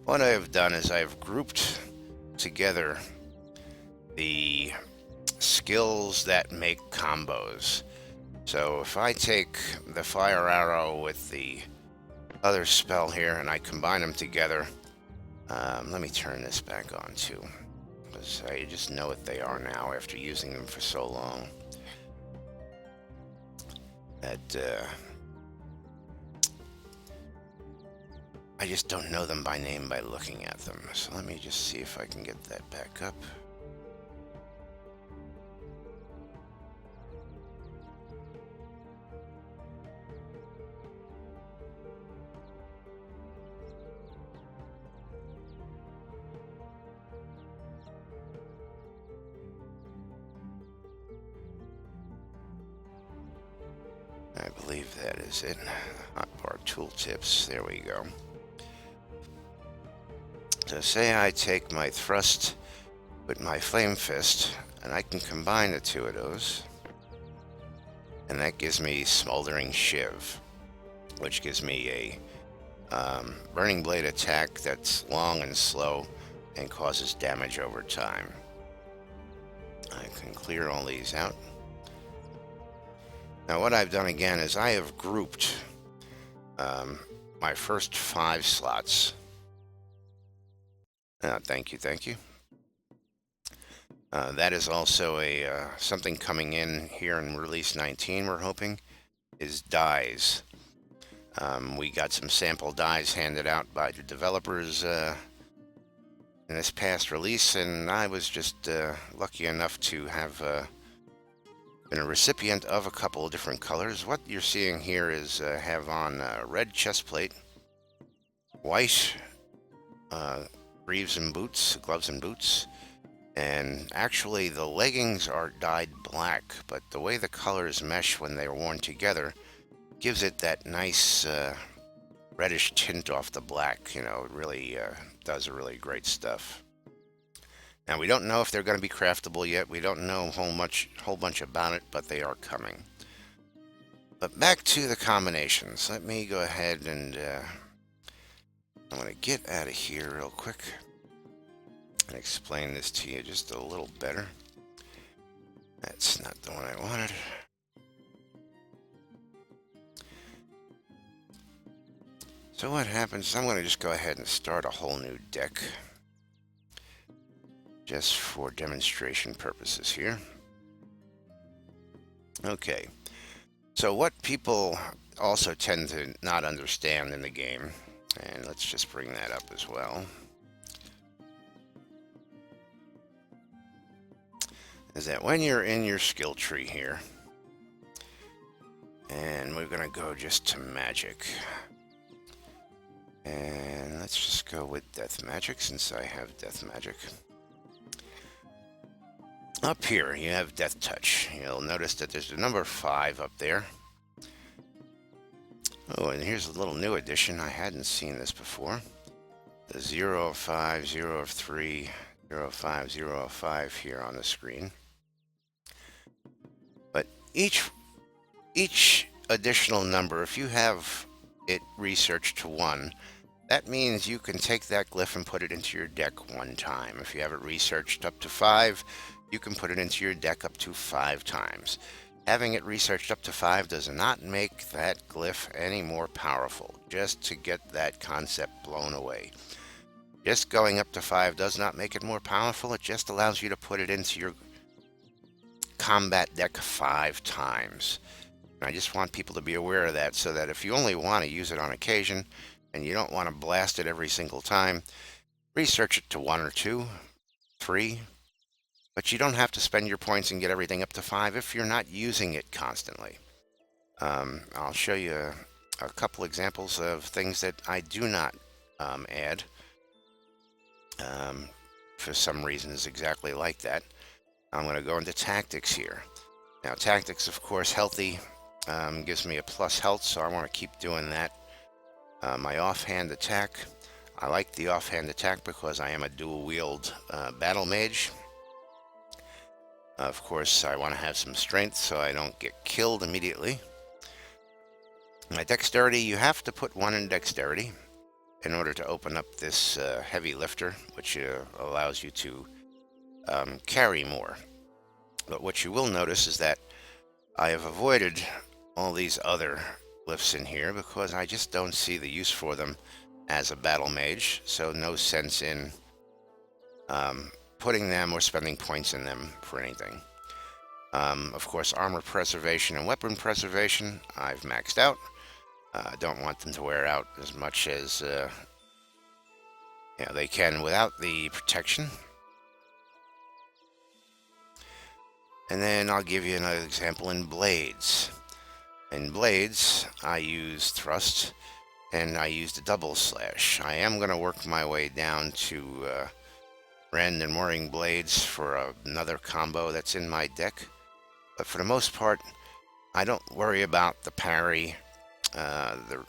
What I have done is I have grouped together the skills that make combos. So if I take the fire arrow with the other spell here and I combine them together, let me turn this back on too, because I just know what they are now after using them for so long. That I just don't know them by name by looking at them. So let me just see if I can get that back up. I believe that is it. Hotbar tooltips. There we go. So say I take my thrust with my flame fist, and I can combine the two of those, and that gives me smoldering shiv, which gives me a burning blade attack that's long and slow and causes damage over time. I can clear all these out. Now what I've done again is I have grouped my first 5 slots. Thank you. That is also a something coming in here in release 19, we're hoping, is dies. We got some sample dies handed out by the developers in this past release, and I was just lucky enough to have been a recipient of a couple of different colors. What you're seeing here is have on red chest plate, white gloves and boots, and actually the leggings are dyed black, but the way the colors mesh when they're worn together gives it that nice reddish tint off the black. You know, it really does really great stuff. Now we don't know if they're going to be craftable yet. We don't know a whole bunch about it, but they are coming. But back to the combinations. Let me go ahead and I'm going to get out of here real quick and explain this to you just a little better. That's not the one I wanted. So what happens, I'm going to just go ahead and start a whole new deck just for demonstration purposes here. Okay, so what people also tend to not understand in the game, and let's just bring that up as well, is that when you're in your skill tree here, and we're going to go just to magic, and let's just go with death magic since I have death magic. Up here you have death touch. You'll notice that there's the number 5 up there. Oh, and here's a little new addition. I hadn't seen this before. The 0 of 5, 0 of 3, 0 of 5, 0 of 5 here on the screen. But each additional number, if you have it researched to 1, that means you can take that glyph and put it into your deck 1 time. If you have it researched up to 5, you can put it into your deck up to 5 times. Having it researched up to 5 does not make that glyph any more powerful, just to get that concept blown away. Just going up to 5 does not make it more powerful, it just allows you to put it into your combat deck 5 times. And I just want people to be aware of that, so that if you only want to use it on occasion, and you don't want to blast it every single time, research it to 1 or 2, 3, but you don't have to spend your points and get everything up to 5 if you're not using it constantly. I'll show you a couple examples of things that I do not add for some reasons exactly like that. I'm going to go into tactics here. Now tactics, of course, healthy gives me a plus health, so I want to keep doing that. My offhand attack, I like the offhand attack because I am a dual wield battle mage. Of course, I want to have some strength so I don't get killed immediately. My dexterity, you have to put 1 in dexterity. in order to open up this heavy lifter, which allows you to carry more. But what you will notice is that I have avoided all these other glyphs in here because I just don't see the use for them as a battle mage, so no sense in putting them or spending points in them for anything. Of course, armor preservation and weapon preservation I've maxed out. I don't want them to wear out as much as they can without the protection. And then I'll give you another example in blades. In blades, I use thrust, and I use the double slash. I am going to work my way down to rend and whirring blades for another combo that's in my deck. But for the most part, I don't worry about the parry, the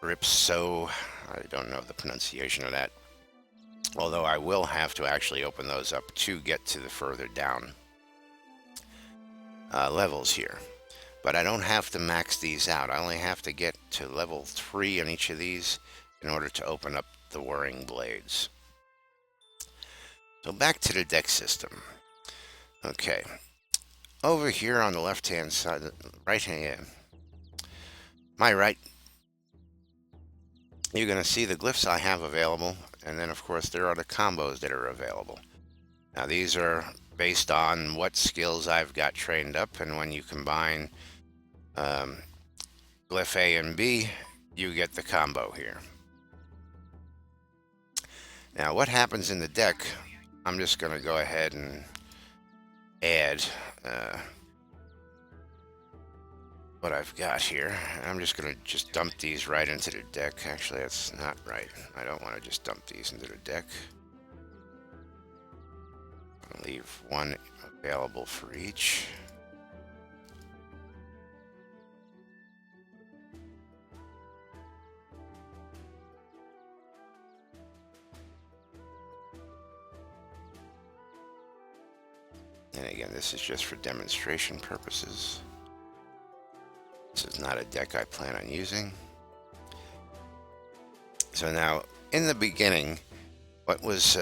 ripso, I don't know the pronunciation of that. Although I will have to actually open those up to get to the further down levels here. But I don't have to max these out. I only have to get to level 3 on each of these in order to open up the whirring blades. So back to the deck system. Okay. Over here on the left-hand side, right-hand, my right, you're going to see the glyphs I have available. And then, of course, there are the combos that are available. Now, these are based on what skills I've got trained up, and when you combine glyph A and B, you get the combo here. Now, what happens in the deck, I'm just going to go ahead and add what I've got here. I'm just going to dump these right into the deck. Actually, that's not right. I don't want to just dump these into the deck. I'll leave one available for each. And again, this is just for demonstration purposes. This is not a deck I plan on using. So now, in the beginning, what was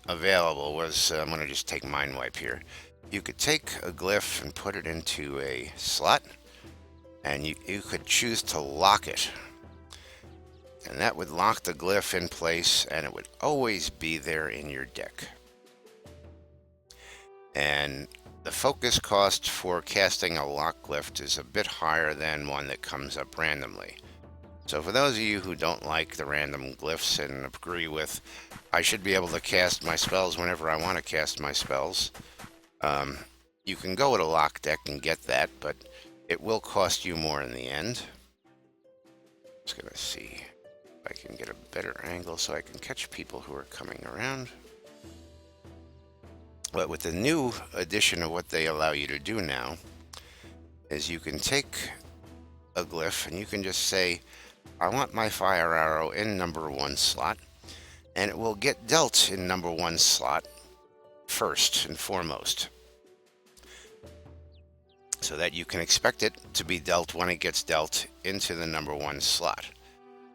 available was, I'm going to just take Mind Wipe here. You could take a glyph and put it into a slot, and you could choose to lock it. And that would lock the glyph in place, and it would always be there in your deck. And the focus cost for casting a lock glyph is a bit higher than one that comes up randomly. So for those of you who don't like the random glyphs and agree with I should be able to cast my spells whenever I want to cast my spells, you can go with a lock deck and get that, but it will cost you more in the end. Just gonna see if I can get a better angle so I can catch people who are coming around. But with the new addition of what they allow you to do now is you can take a glyph and you can just say, I want my fire arrow in number 1 slot, and it will get dealt in number 1 slot first and foremost, so that you can expect it to be dealt when it gets dealt into the number 1 slot.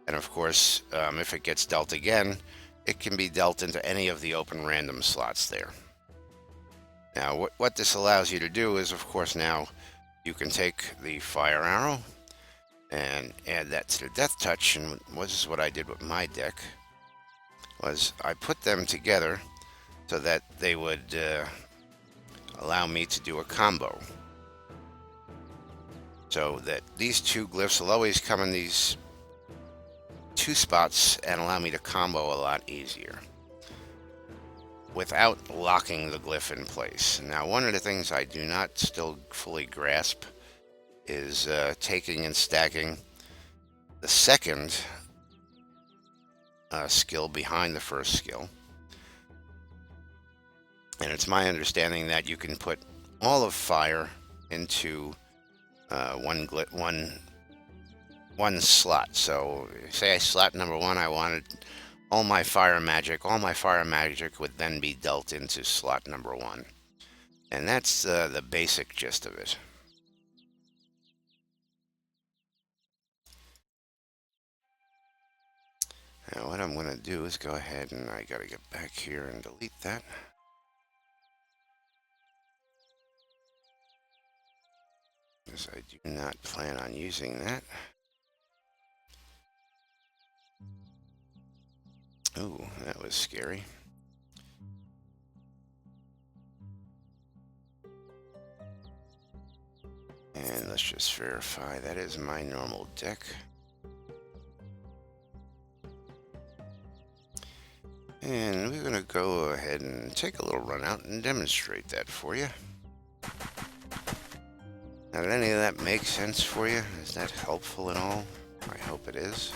And of course, if it gets dealt again, it can be dealt into any of the open random slots there. Now, what this allows you to do is, of course, now you can take the fire arrow and add that to the death touch. And this is what I did with my deck, was I put them together so that they would allow me to do a combo. So that these 2 glyphs will always come in these 2 spots and allow me to combo a lot easier without locking the glyph in place. Now, one of the things I do not still fully grasp is taking and stacking the second skill behind the first skill. And it's my understanding that you can put all of fire into one slot. So say I slot number 1, I wanted all my fire magic would then be dealt into slot number 1. And that's the basic gist of it. I'm going to do is go ahead and I got to get back here and delete that. Because I do not plan on using that. Ooh, that was scary. And let's just verify that is my normal deck. And we're going to go ahead and take a little run out and demonstrate that for you. Now, did any of that make sense for you? Is that helpful at all? I hope it is.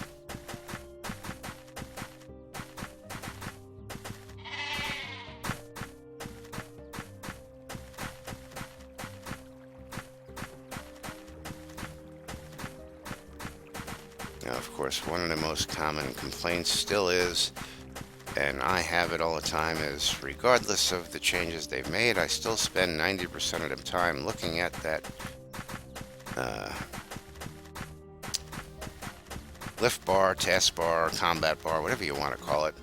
Now, of course, one of the most common complaints still is, and I have it all the time, is regardless of the changes they've made, I still spend 90% of the time looking at that lift bar, task bar, combat bar, whatever you want to call it,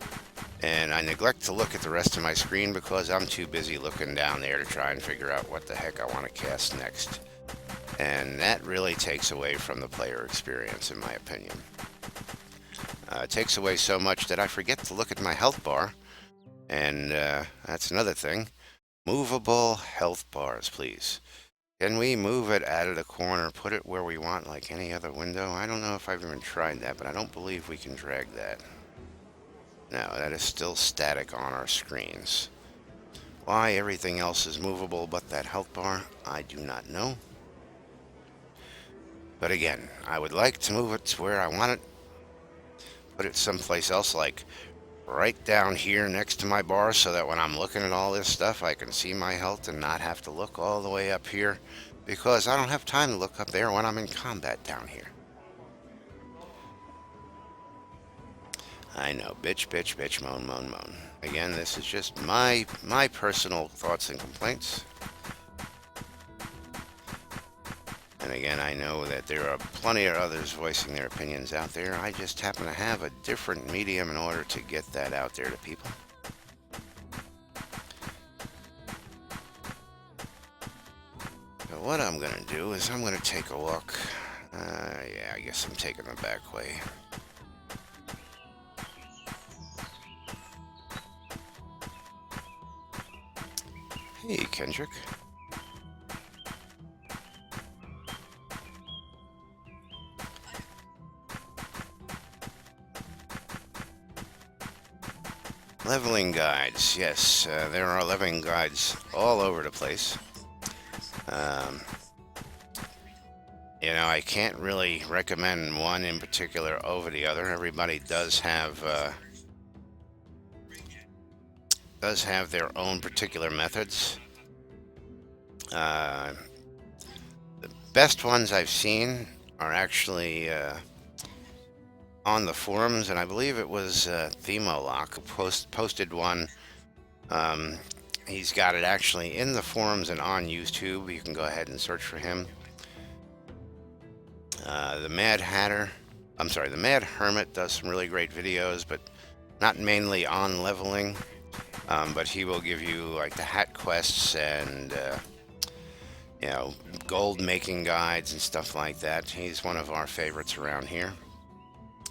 and I neglect to look at the rest of my screen because I'm too busy looking down there to try and figure out what the heck I want to cast next. And that really takes away from the player experience, in my opinion. It takes away so much that I forget to look at my health bar, and that's another thing. Movable health bars, please. Can we move it out of the corner, put it where we want like any other window? I don't know if I've even tried that, but I don't believe we can drag that. No, that is still static on our screens. Why everything else is movable but that health bar, I do not know. But again, I would like to move it to where I want it. Put it someplace else, like right down here next to my bar, so that when I'm looking at all this stuff, I can see my health and not have to look all the way up here, because I don't have time to look up there when I'm in combat down here. I know, bitch, bitch, bitch, moan, moan, moan. Again, this is just my personal thoughts and complaints. And again, I know that there are plenty of others voicing their opinions out there. I just happen to have a different medium in order to get that out there to people. But what I'm going to do is I'm going to take a walk. Yeah, I guess I'm taking the back way. Hey, Kendrick. Leveling guides, yes, there are leveling guides all over the place. You know, I can't really recommend one in particular over the other. Everybody does have their own particular methods. The best ones I've seen are actually on the forums, and I believe it was Themolock who posted one. He's got it actually in the forums and on YouTube. You can go ahead and search for him. The Mad Hermit does some really great videos, but not mainly on leveling. But he will give you like the hat quests and you know, gold making guides and stuff like that. He's one of our favorites around here.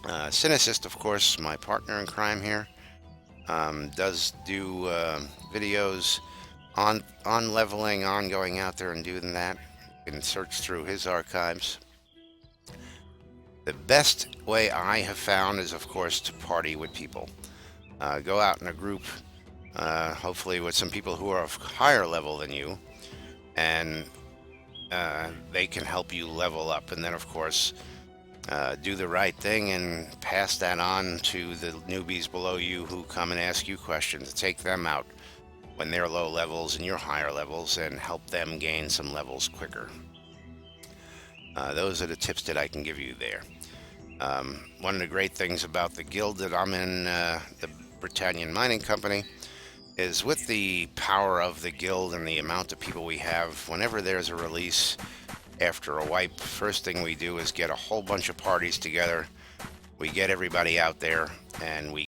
Cynicist, of course, my partner in crime here, does do videos on leveling, on going out there and doing that. You can search through his archives. The best way I have found is, of course, to party with people. Go out in a group, hopefully with some people who are of higher level than you, and they can help you level up. And then, of course, do the right thing and pass that on to the newbies below you who come and ask you questions. Take them out when they're low levels and you're higher levels and help them gain some levels quicker. Those are the tips that I can give you there. One of the great things about the guild that I'm in, the Britannian Mining Company, is with the power of the guild and the amount of people we have, whenever there's a release after a wipe, first thing we do is get a whole bunch of parties together. We get everybody out there and we